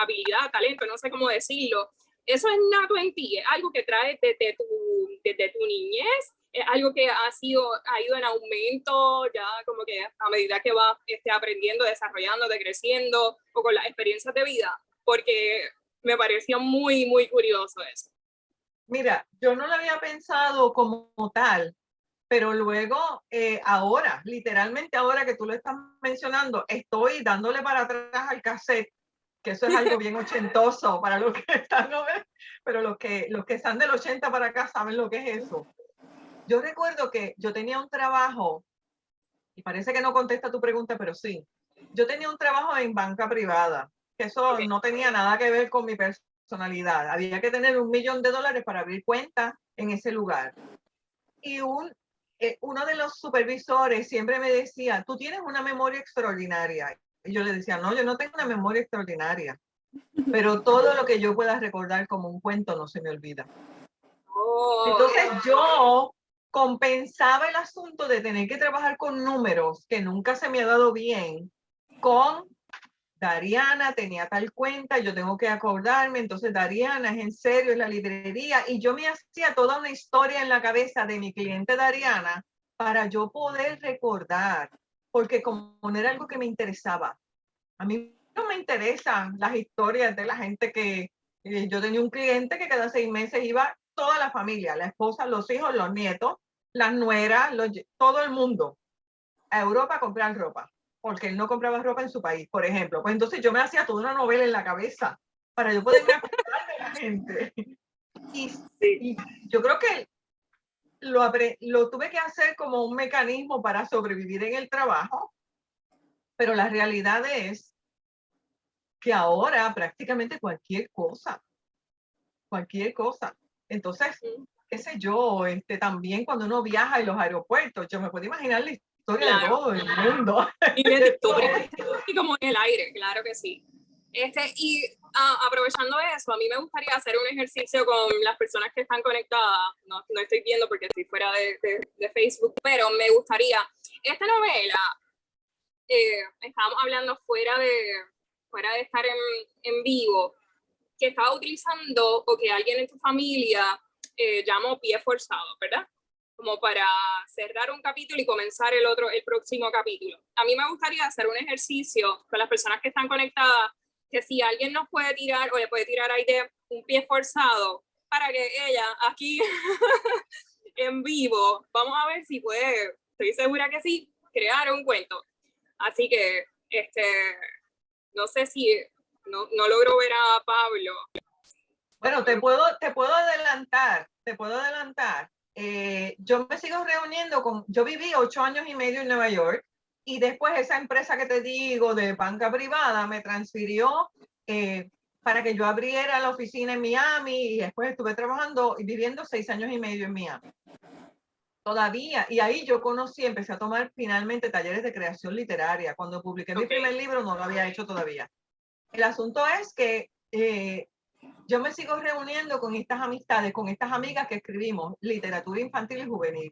habilidad, talento, no sé cómo decirlo. Eso es nato en ti, es algo que traes desde tu niñez, es algo que ha ido en aumento ya como que a medida que va aprendiendo, desarrollando, creciendo o con las experiencias de vida, porque me pareció muy, muy curioso eso. Mira, yo no lo había pensado como tal, pero luego, ahora, literalmente ahora que tú lo estás mencionando, estoy dándole para atrás al cassette, que eso es algo bien ochentoso para los que están, ¿no ves? Pero los que están del 80 para acá saben lo que es eso. Yo recuerdo que yo tenía un trabajo, y parece que no contesta tu pregunta, pero sí. Yo tenía un trabajo en banca privada, que eso no tenía nada que ver con mi personalidad. Había que tener $1 millón para abrir cuenta en ese lugar. Y uno de los supervisores siempre me decía, tú tienes una memoria extraordinaria. Y yo le decía, no, yo no tengo una memoria extraordinaria, pero todo lo que yo pueda recordar como un cuento no se me olvida. Entonces yo compensaba el asunto de tener que trabajar con números que nunca se me ha dado bien con Dariana tenía tal cuenta, yo tengo que acordarme, entonces Dariana es en serio, es la librería, y yo me hacía toda una historia en la cabeza de mi cliente Dariana para yo poder recordar, porque como no era algo que me interesaba, a mí no me interesan las historias de la gente que, yo tenía un cliente que cada 6 meses iba toda la familia, la esposa, los hijos, los nietos, las nueras, todo el mundo a Europa a comprar ropa, porque él no compraba ropa en su país, por ejemplo. Pues entonces yo me hacía toda una novela en la cabeza para yo poderme acordar de la gente. Y yo creo que lo tuve que hacer como un mecanismo para sobrevivir en el trabajo, pero la realidad es que ahora prácticamente cualquier cosa. Entonces, qué sé yo, también cuando uno viaja en los aeropuertos, yo me puedo imaginar la historia de todo el mundo. Y como en el aire, claro que sí. Y aprovechando eso, a mí me gustaría hacer un ejercicio con las personas que están conectadas. No estoy viendo porque estoy fuera de Facebook, pero me gustaría, esta novela, estábamos hablando fuera de estar en vivo, que estaba utilizando o que alguien en tu familia llamó pie forzado, ¿verdad? Como para cerrar un capítulo y comenzar el próximo capítulo. A mí me gustaría hacer un ejercicio con las personas que están conectadas, que si alguien nos puede tirar o le puede tirar ahí de un pie forzado, para que ella aquí en vivo, vamos a ver si puede, estoy segura que sí, crear un cuento. Así que, no sé si, no logro ver a Pablo. Bueno, te puedo adelantar. Yo me sigo reuniendo yo viví 8 años y medio en Nueva York y después esa empresa que te digo de banca privada me transfirió para que yo abriera la oficina en Miami y después estuve trabajando y viviendo 6 años y medio en Miami. Todavía, y ahí yo empecé a tomar finalmente talleres de creación literaria. Cuando publiqué mi primer libro no lo había hecho todavía. El asunto es que yo me sigo reuniendo con estas amistades, con estas amigas que escribimos literatura infantil y juvenil.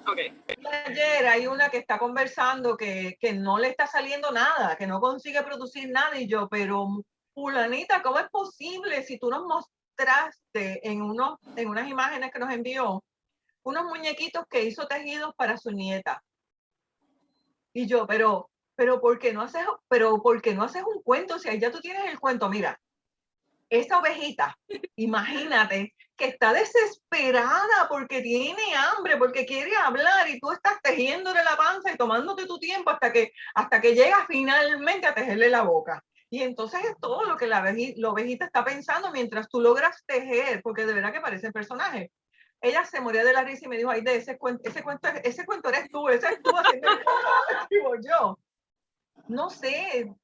Okay. Y ayer hay una que está conversando que no le está saliendo nada, que no consigue producir nada, y yo, pero fulanita, ¿cómo es posible si tú nos mostraste en unas imágenes que nos envió unos muñequitos que hizo tejidos para su nieta? Y yo, pero ¿por qué no haces un cuento si ahí ya tú tienes el cuento? Mira, esa ovejita, imagínate que está desesperada porque tiene hambre, porque quiere hablar, y tú estás tejiéndole la panza y tomándote tu tiempo hasta que llega finalmente a tejerle la boca. Y entonces es todo lo que la ovejita está pensando mientras tú logras tejer, porque de verdad que parece el personaje. Ella se moría de la risa y me dijo, ay, de ese cuento eres tú, ese es tú haciendo el cuento. Digo yo, no sé,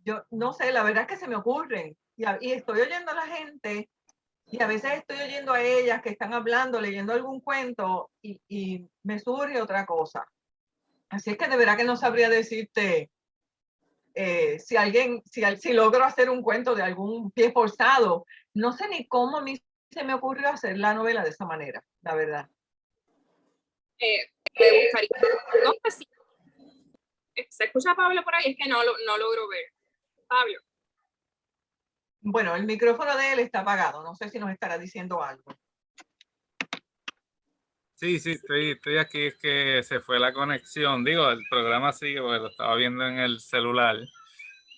la verdad es que se me ocurren. Y estoy oyendo a la gente, y a veces estoy oyendo a ellas que están hablando, leyendo algún cuento, y me surge otra cosa. Así es que de verdad que no sabría decirte si logro hacer un cuento de algún pie forzado. No sé ni cómo a mí se me ocurrió hacer la novela de esa manera, la verdad. Me gustaría, no sé si se escucha Pablo por ahí, es que no logro ver. Pablo. Bueno, el micrófono de él está apagado, no sé si nos estará diciendo algo. Sí, estoy aquí, es que se fue la conexión. Digo, el programa sigue porque lo estaba viendo en el celular,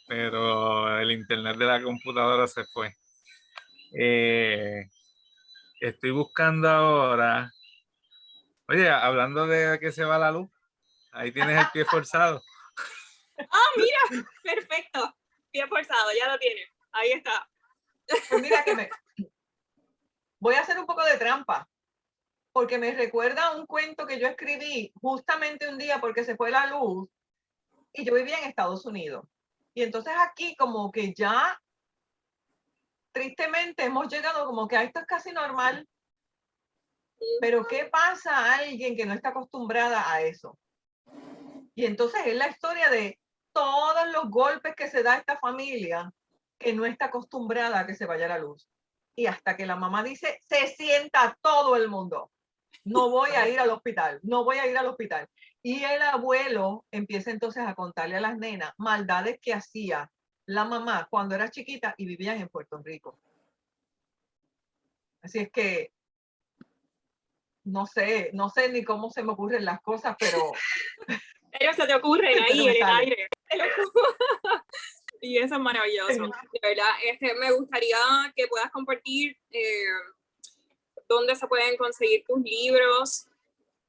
pero el internet de la computadora se fue. Estoy buscando ahora. Oye, hablando de que se va la luz, ahí tienes el pie forzado. Ah, mira, perfecto. Pie forzado, ya lo tienes. Ahí está. Pues mira que voy a hacer un poco de trampa, porque me recuerda a un cuento que yo escribí justamente un día porque se fue la luz y yo vivía en Estados Unidos. Y entonces aquí como que ya tristemente hemos llegado como que a esto es casi normal. Pero ¿qué pasa a alguien que no está acostumbrada a eso? Y entonces es la historia de todos los golpes que se da a esta familia que no está acostumbrada a que se vaya la luz. Y hasta que la mamá dice, se sienta todo el mundo. No voy a ir al hospital, no voy a ir al hospital. Y el abuelo empieza entonces a contarle a las nenas maldades que hacía la mamá cuando era chiquita y vivían en Puerto Rico. Así es que no sé ni cómo se me ocurren las cosas, pero Se te ocurren ahí en el sale. aire. Y eso es maravilloso. De verdad, me gustaría que puedas compartir dónde se pueden conseguir tus libros,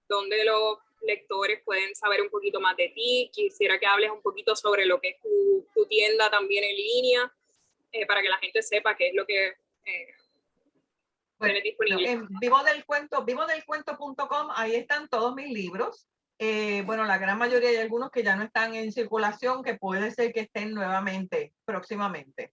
dónde los lectores pueden saber un poquito más de ti. Quisiera que hables un poquito sobre lo que es tu tienda también en línea, para que la gente sepa qué es lo que tienes disponible. En vivodelcuento.com, ahí están todos mis libros. Bueno, la gran mayoría, hay algunos que ya no están en circulación, que puede ser que estén nuevamente próximamente.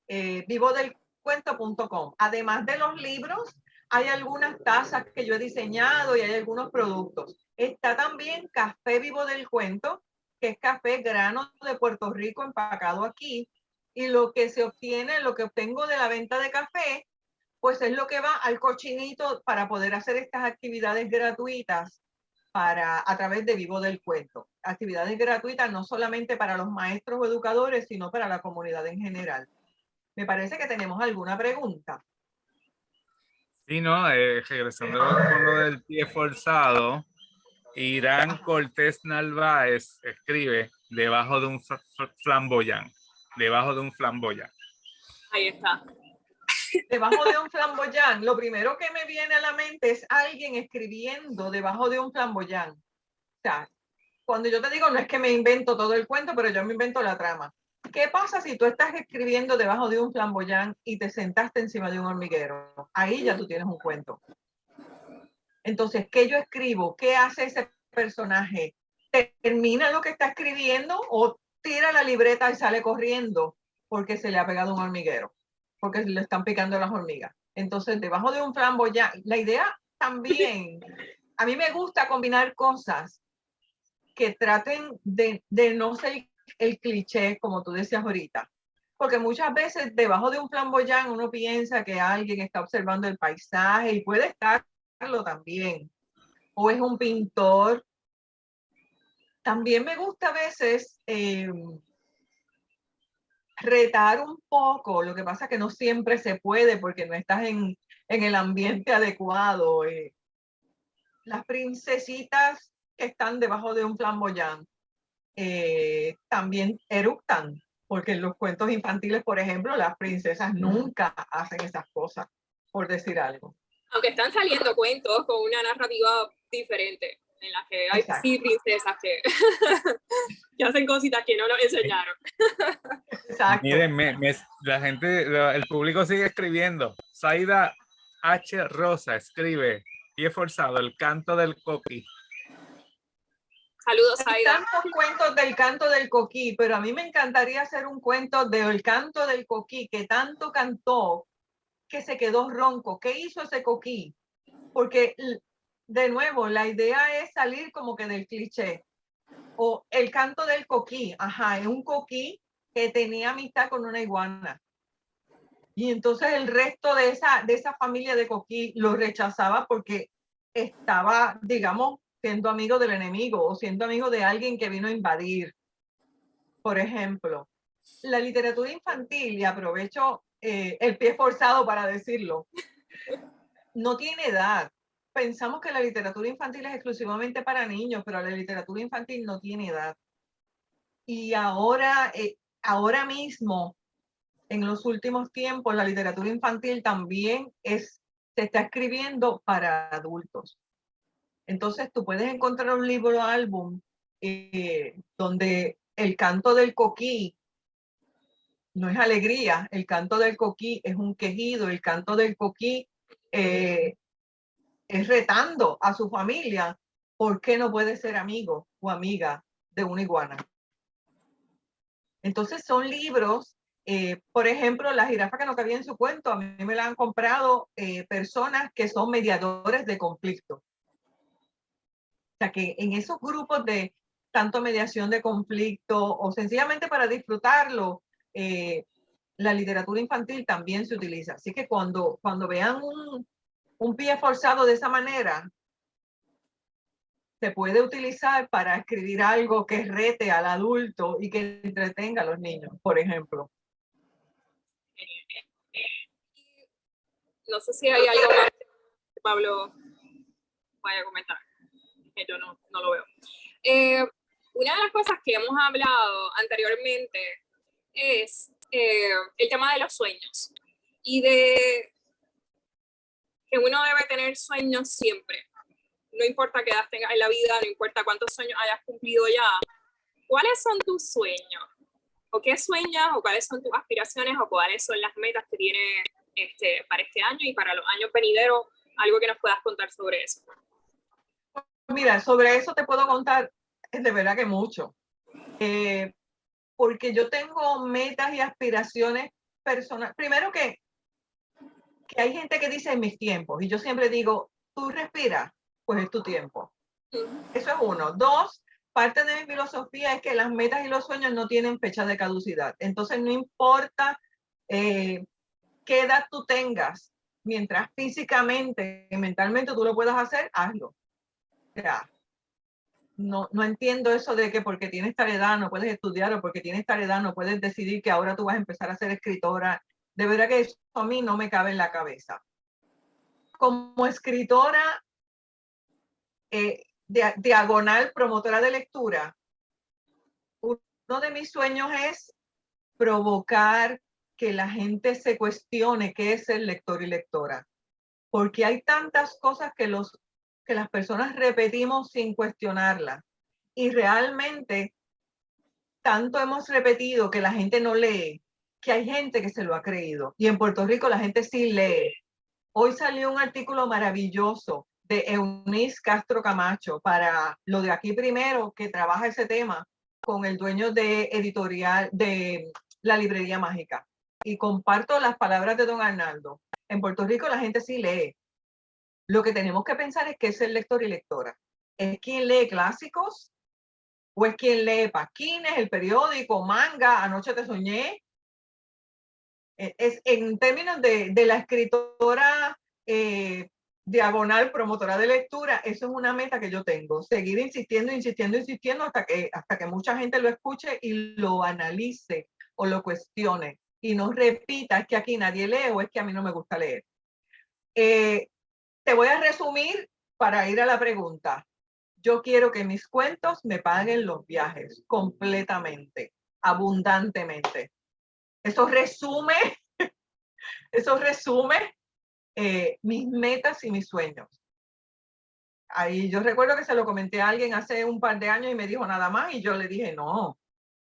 Vivodelcuento.com. Además de los libros, hay algunas tazas que yo he diseñado y hay algunos productos. Está también Café Vivo del Cuento, que es café grano de Puerto Rico empacado aquí. Y lo que se obtiene, lo que obtengo de la venta de café, pues es lo que va al cochinito para poder hacer estas actividades gratuitas a través de Vivo del Cuento. Actividades gratuitas no solamente para los maestros o educadores, sino para la comunidad en general. Me parece que tenemos alguna pregunta. Sí, no, regresando con lo del pie forzado, Irán Cortés Narváez escribe debajo de un flamboyán. Debajo de un flamboyán. Ahí está. Debajo de un flamboyán, lo primero que me viene a la mente es alguien escribiendo debajo de un flamboyán. O sea, cuando yo te digo, no es que me invento todo el cuento, pero yo me invento la trama. ¿Qué pasa si tú estás escribiendo debajo de un flamboyán y te sentaste encima de un hormiguero? Ahí ya tú tienes un cuento. Entonces, ¿qué yo escribo? ¿Qué hace ese personaje? ¿Termina lo que está escribiendo o tira la libreta y sale corriendo porque se le ha pegado un hormiguero? Porque le están picando las hormigas. Entonces, debajo de un flamboyán, la idea también, a mí me gusta combinar cosas que traten de no ser el cliché, como tú decías ahorita. porque muchas veces debajo de un flamboyán uno piensa que alguien está observando el paisaje y puede estarlo también, o es un pintor. También me gusta a veces retar un poco, lo que pasa es que no siempre se puede porque no estás en el ambiente adecuado. Las princesitas que están debajo de un flamboyán también eructan, porque en los cuentos infantiles, por ejemplo, las princesas nunca hacen esas cosas, por decir algo. Aunque están saliendo cuentos con una narrativa diferente, en la que hay sí princesas que, que hacen cositas que no nos enseñaron. Exacto. Miren, la gente, el público sigue escribiendo. Zaida H. Rosa escribe, Pie forzado, el canto del coquí. Saludos, Zaida. Hay tantos cuentos del canto del coquí, pero a mí me encantaría hacer un cuento del canto del coquí que tanto cantó que se quedó ronco. ¿Qué hizo ese coquí? Porque, de nuevo, la idea es salir como que del cliché. O el canto del coquí, ajá, es un coquí que tenía amistad con una iguana. Y entonces el resto de esa familia de coquí lo rechazaba porque estaba, digamos, siendo amigo del enemigo o siendo amigo de alguien que vino a invadir. Por ejemplo, la literatura infantil, y aprovecho el pie forzado para decirlo, no tiene edad. Pensamos que la literatura infantil es exclusivamente para niños, pero la literatura infantil no tiene edad. Y ahora mismo, en los últimos tiempos, la literatura infantil también se está escribiendo para adultos. Entonces, tú puedes encontrar un libro álbum donde el canto del coquí no es alegría, el canto del coquí es un quejido, el canto del coquí es retando a su familia. ¿Por qué no puede ser amigo o amiga de una iguana? Entonces son libros, por ejemplo, La jirafa que no cabía en su cuento, a mí me la han comprado personas que son mediadores de conflicto. O sea que en esos grupos de tanto mediación de conflicto o sencillamente para disfrutarlo, la literatura infantil también se utiliza. Así que cuando vean un pie forzado de esa manera, se puede utilizar para escribir algo que rete al adulto y que entretenga a los niños, por ejemplo. No sé si hay algo más que Pablo vaya a comentar, que yo no lo veo. Una de las cosas que hemos hablado anteriormente es el tema de los sueños y de que uno debe tener sueños siempre. No importa qué edad tengas en la vida, no importa cuántos sueños hayas cumplido ya. ¿Cuáles son tus sueños? ¿O qué sueñas? ¿O cuáles son tus aspiraciones? ¿O cuáles son las metas que tienes para este año y para los años venideros? Algo que nos puedas contar sobre eso. Mira, sobre eso te puedo contar de verdad que mucho. Porque yo tengo metas y aspiraciones personales. Primero que hay gente que dice en mis tiempos, y yo siempre digo, tú respiras, pues es tu tiempo. Eso es uno. Dos, parte de mi filosofía es que las metas y los sueños no tienen fecha de caducidad. Entonces no importa qué edad tú tengas, mientras físicamente y mentalmente tú lo puedas hacer, hazlo. O sea, no entiendo eso de que porque tienes tal edad no puedes estudiar o porque tienes tal edad no puedes decidir que ahora tú vas a empezar a ser escritora. De verdad que eso a mí no me cabe en la cabeza. Como escritora, diagonal, promotora de lectura, uno de mis sueños es provocar que la gente se cuestione qué es ser lector y lectora. Porque hay tantas cosas que las personas repetimos sin cuestionarlas. Y realmente tanto hemos repetido que la gente no lee, que hay gente que se lo ha creído. Y en Puerto Rico la gente sí lee. Hoy salió un artículo maravilloso de Eunice Castro Camacho para Lo de Aquí Primero, que trabaja ese tema con el dueño de editorial de La Librería Mágica. Y comparto las palabras de don Arnaldo. En Puerto Rico la gente sí lee. Lo que tenemos que pensar es qué es el lector y lectora. ¿Es quien lee clásicos? ¿O es quien lee pasquines, el periódico, manga, Anoche te soñé? Es en términos de la escritora diagonal promotora de lectura, eso es una meta que yo tengo, seguir insistiendo, insistiendo, insistiendo hasta que mucha gente lo escuche y lo analice o lo cuestione y no repita, es que aquí nadie lee o es que a mí no me gusta leer. Te voy a resumir para ir a la pregunta. Yo quiero que mis cuentos me paguen los viajes completamente, abundantemente. Eso resume mis metas y mis sueños. Ahí yo recuerdo que se lo comenté a alguien hace un par de años y me dijo nada más y yo le dije no,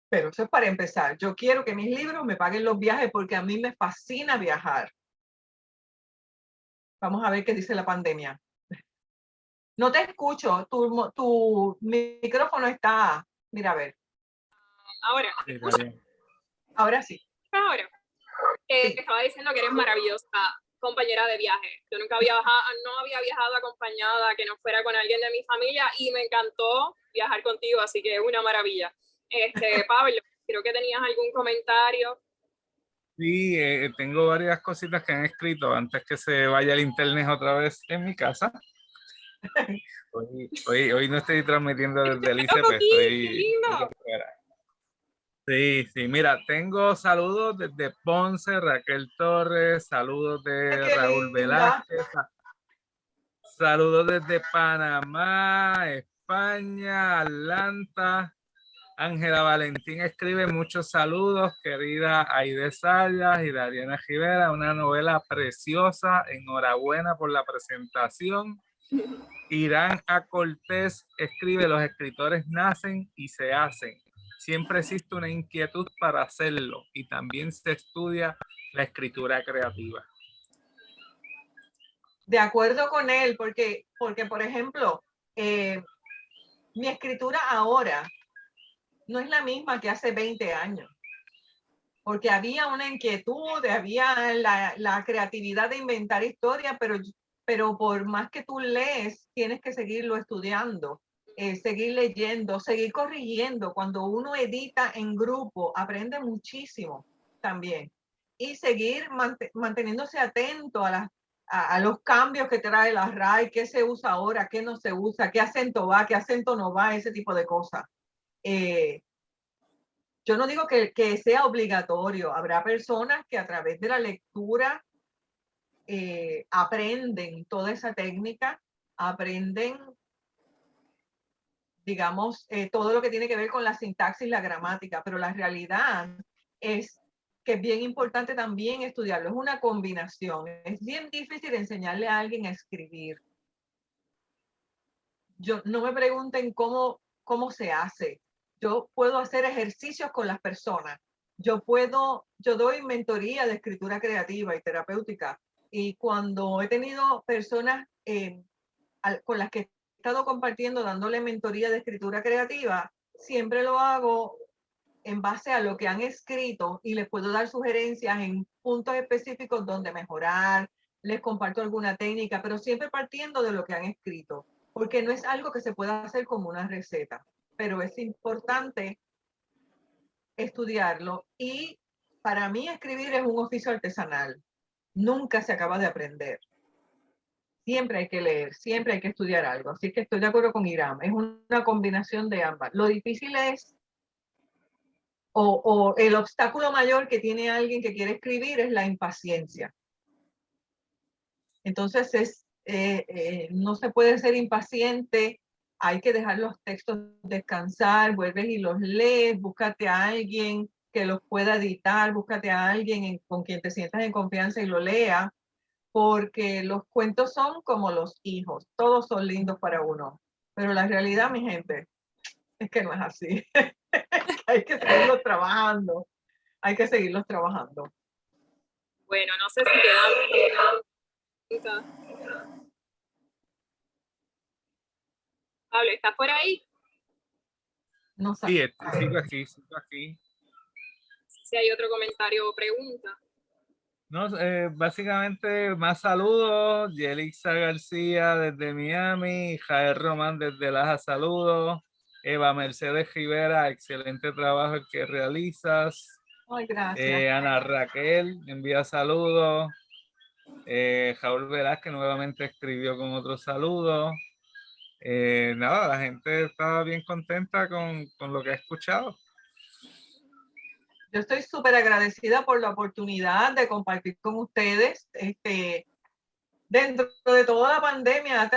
pero eso es para empezar. Yo quiero que mis libros me paguen los viajes porque a mí me fascina viajar. Vamos a ver qué dice la pandemia. No te escucho, tu micrófono está, mira a ver. Ahora, ahora sí. Ahora, Sí. te estaba diciendo que eres maravillosa compañera de viaje. Yo nunca no había viajado acompañada, que no fuera con alguien de mi familia, y me encantó viajar contigo, así que es una maravilla. Pablo, creo que tenías algún comentario. Sí, tengo varias cositas que han escrito antes que se vaya el internet otra vez en mi casa. Hoy no estoy transmitiendo desde el ICP, estoy fuera. Sí, sí, mira, tengo saludos desde Ponce, Raquel Torres, saludos de Raúl Velázquez, saludos desde Panamá, España, Atlanta. Ángela Valentín escribe muchos saludos, querida Aide Sayas y Dariana Rivera, una novela preciosa, enhorabuena por la presentación. Irán A. Cortés escribe, los escritores nacen y se hacen. Siempre existe una inquietud para hacerlo y también se estudia la escritura creativa. De acuerdo con él, porque por ejemplo, mi escritura ahora no es la misma que hace 20 años, porque había una inquietud, había la creatividad de inventar historias, pero por más que tú lees, tienes que seguirlo estudiando, seguir leyendo, seguir corrigiendo. Cuando uno edita en grupo, aprende muchísimo también. Y seguir manteniéndose atento a los cambios que trae la RAI, qué se usa ahora, qué no se usa, qué acento va, qué acento no va, ese tipo de cosas. Yo no digo que sea obligatorio. Habrá personas que a través de la lectura aprenden toda esa técnica, aprenden, digamos, todo lo que tiene que ver con la sintaxis, la gramática, pero la realidad es que es bien importante también estudiarlo. Es una combinación. Es bien difícil enseñarle a alguien a escribir. No me pregunten cómo se hace. Yo puedo hacer ejercicios con las personas. Yo doy mentoría de escritura creativa y terapéutica. Y cuando he tenido personas con las que he estado compartiendo, dándole mentoría de escritura creativa, siempre lo hago en base a lo que han escrito y les puedo dar sugerencias en puntos específicos donde mejorar, les comparto alguna técnica, pero siempre partiendo de lo que han escrito, porque no es algo que se pueda hacer como una receta, pero es importante estudiarlo y para mí escribir es un oficio artesanal, nunca se acaba de aprender. Siempre hay que leer, siempre hay que estudiar algo, así que estoy de acuerdo con Iram, es una combinación de ambas. Lo difícil es o el obstáculo mayor que tiene alguien que quiere escribir es la impaciencia. Entonces no se puede ser impaciente, hay que dejar los textos descansar, vuelves y los lees, búscate a alguien que los pueda editar, búscate a alguien con quien te sientas en confianza y lo lea, porque los cuentos son como los hijos, todos son lindos para uno, pero la realidad, mi gente, es que no es así. Hay que seguirlos trabajando. Hay que seguirlos trabajando. Bueno, no sé si quedan. Pablo, ¿estás por ahí? No sé. Sí, sigo aquí. Si hay otro comentario o pregunta. No, básicamente más saludos. Yelixa García desde Miami, Jael Román desde Laja, saludos. Eva Mercedes Rivera, excelente trabajo el que realizas. Ay, gracias. Ana Raquel envía saludos. Jaúl Velázquez nuevamente escribió con otro saludo. Nada, la gente está bien contenta con lo que ha escuchado. Yo estoy súper agradecida por la oportunidad de compartir con ustedes. Dentro de toda la pandemia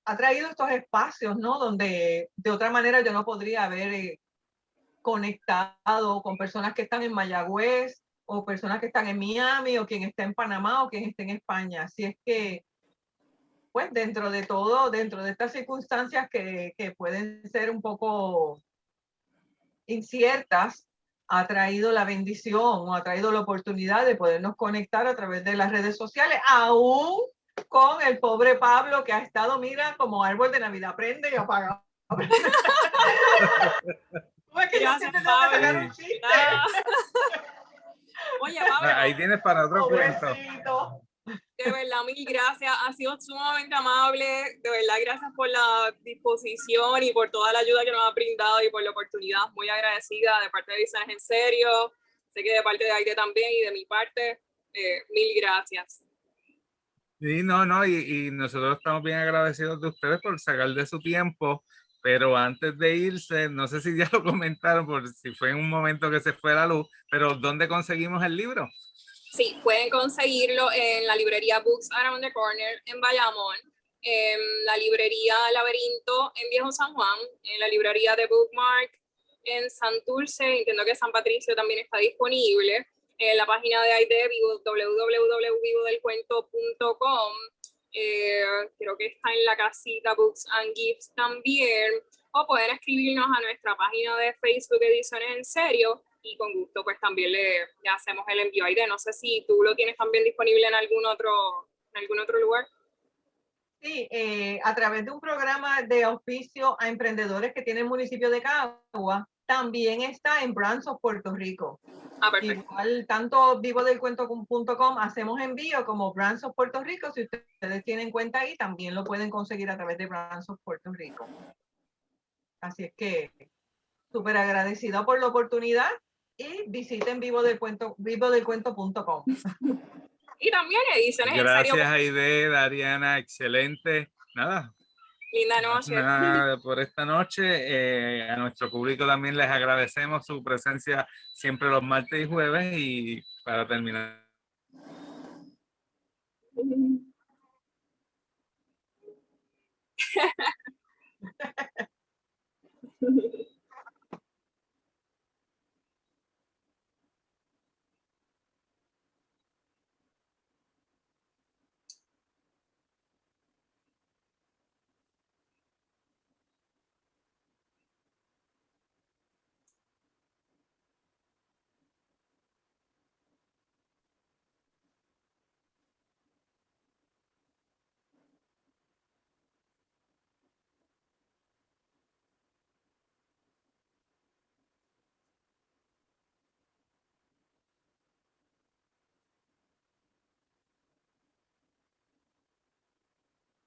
ha traído estos espacios, ¿no? Donde de otra manera yo no podría haber conectado con personas que están en Mayagüez o personas que están en Miami o quien está en Panamá o quien está en España. Así es que, pues dentro de todo, dentro de estas circunstancias que pueden ser un poco inciertas, ha traído la bendición o ha traído la oportunidad de podernos conectar a través de las redes sociales, aún con el pobre Pablo que ha estado, mira, como árbol de Navidad, prende y apaga. Gracias, Pablo. Oye, Pablo. Ahí tienes para otro cuento. De verdad, mil gracias. Ha sido sumamente amable. De verdad, gracias por la disposición y por toda la ayuda que nos ha brindado y por la oportunidad. Muy agradecida de parte de Visiones en Serio. Sé que de parte de Aide también y de mi parte. Mil gracias. Sí, no, y nosotros estamos bien agradecidos de ustedes por sacar de su tiempo, pero antes de irse, no sé si ya lo comentaron, por si fue en un momento que se fue la luz, pero ¿dónde conseguimos el libro? Sí, pueden conseguirlo en la librería Books Around the Corner en Bayamón, en la librería Laberinto en Viejo San Juan, en la librería de Bookmark en Santurce, entiendo que San Patricio también está disponible, en la página de AIDE, www.vivodelcuento.com, creo que está en la casita Books and Gifts también, o pueden escribirnos a nuestra página de Facebook Ediciones en Serio, y con gusto pues también le hacemos el envío. Aide, no sé si tú lo tienes también disponible en algún otro lugar. Sí, a través de un programa de auspicio a emprendedores que tiene el municipio de Cagua, también está en Brands of Puerto Rico. Ah, perfecto. Igual, tanto vivodelcuento.com hacemos envío como Brands of Puerto Rico. Si ustedes tienen cuenta ahí, también lo pueden conseguir a través de Brands of Puerto Rico. Así es que súper agradecida por la oportunidad y visiten vivodelcuento.com. Y también Ediciones en Serio. Gracias, Aide, Dariana, excelente. Nada. Linda noche. Nada por esta noche. A nuestro público también les agradecemos su presencia siempre los martes y jueves. Y para terminar.